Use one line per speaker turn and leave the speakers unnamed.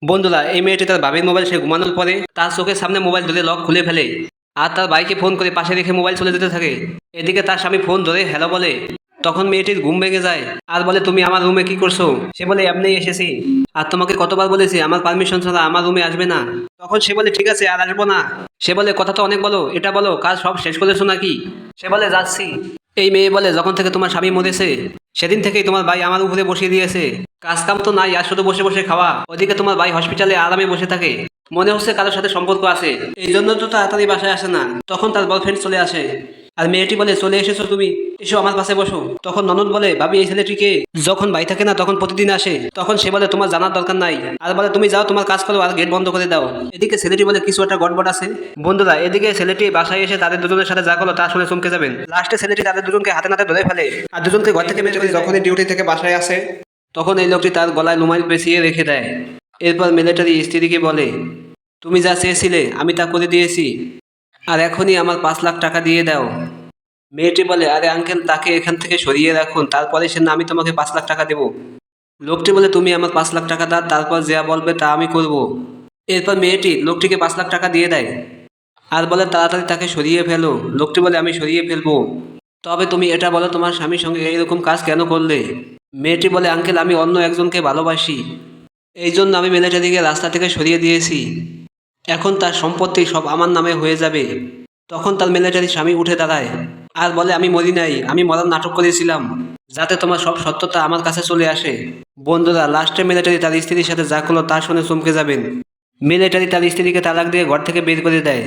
বন্ধুরা, এই মেয়েটি তার বাবার মোবাইল সে ঘুমানোর পরে তার চোখের সামনে মোবাইল ধরে লক খুলে ফেলে আর তার ভাইকে ফোন করে পাশে রেখে মোবাইল চলে যেতে থাকে। এদিকে তার স্বামী ফোন ধরে হ্যালো বলে। তখন মেয়েটির ঘুম ভেঙে যায় আর বলে, তুমি আমার রুমে কি করছো? সে বলে, এমনি এসেছি। আর তোমাকে কতবার বলেছি আমার পারমিশন ছাড়া আমার রুমে আসবে না। তখন সে বলে, ঠিক আছে আর আসবো না। সে বলে, কথা তো অনেক বলো, এটা বলো কাজ সব শেষ করেছো নাকি? সে বলে, যাচ্ছি। এই মেয়ে বলে, যখন থেকে তোমার স্বামী মরেছে সেদিন থেকেই তোমার ভাই আমার উপরে বসিয়ে দিয়েছে। কাজ কাম তো নাই, আর শুধু বসে বসে খাওয়া। ওদিকে তোমার ভাই হসপিটালে আরামে বসে থাকে, মনে হচ্ছে কারোর সাথে সম্পর্ক আছে, এই জন্য তো তাড়াতাড়ি বাসায় আসে না। তখন তার গার্লফ্রেন্ড চলে আসে আর মেয়েটি বলে, চলে এসেছো তুমি, এসো আমার পাশে বসো। তখন ননদ বলে, ভাবি এই ছেলেটিকে যখন ভাই থাকে না তখন প্রতিদিন আসে। তখন সে বলে, তোমার জানার দরকার নাই। আর বলে, তুমি যাও তোমার কাজ করো আর গেট বন্ধ করে দাও। এদিকে ছেলেটি বলে, কিছু একটা গড়বড় আছে। বন্ধুরা, এদিকে ছেলেটি বাসায় এসে তাদের দুজনের সাথে যা করলো তা শুনে চমকে যাবেন। লাস্টে ছেলেটি তাদের দুজনকে হাতে নাতে ধরে ফেলে আর দুজনকে ঘর থেকে বের করে যখনই ডিউটি থেকে বাসায় আসে তখন এই লোকটি তার গলায় রুমাল পেঁচিয়ে রেখে দেয়। এরপর মিলিটারি স্ত্রীকে বলে, তুমি যা চেয়েছিলে আমি তা করে দিয়েছি, আর এখনই আমার 5 লাখ টাকা দিয়ে দাও। মেয়েটি বলে, আরে আঙ্কেল, তাকে এখান থেকে সরিয়ে রাখুন, তারপরে সে না আমি তোমাকে 5 লাখ টাকা দেবো। লোকটি বলে, তুমি আমার 5 লাখ টাকা দাও, তারপর যা বলবে তা আমি করব। এরপর মেয়েটি লোকটিকে 5 লাখ টাকা দিয়ে দেয় আর বলে, তাড়াতাড়ি তাকে সরিয়ে ফেলো। লোকটি বলে, আমি সরিয়ে ফেলবো, তবে তুমি এটা বলো তোমার স্বামীর সঙ্গে এইরকম কাজ কেন করলে? মেয়েটি বলে, আঙ্কেল, আমি অন্য একজনকে ভালোবাসি, এই জন্য আমি মিলিটারিকে রাস্তা থেকে সরিয়ে দিয়েছি। এখন তার সম্পত্তি সব আমার নামে হয়ে যাবে। তখন তার মিলিটারি স্বামী উঠে দাঁড়ায় আর বলে, আমি মরি নাই, আমি মরার নাটক করেছিলাম যাতে তোমার সব সত্যতা আমার কাছে চলে আসে। বন্ধুরা, লাস্টে মিলিটারি তার স্ত্রীর সাথে যা করলো তা শুনে চমকে যাবেন। মিলিটারি তার স্ত্রীকে তালাক দিয়ে ঘর থেকে বের করে দেয়।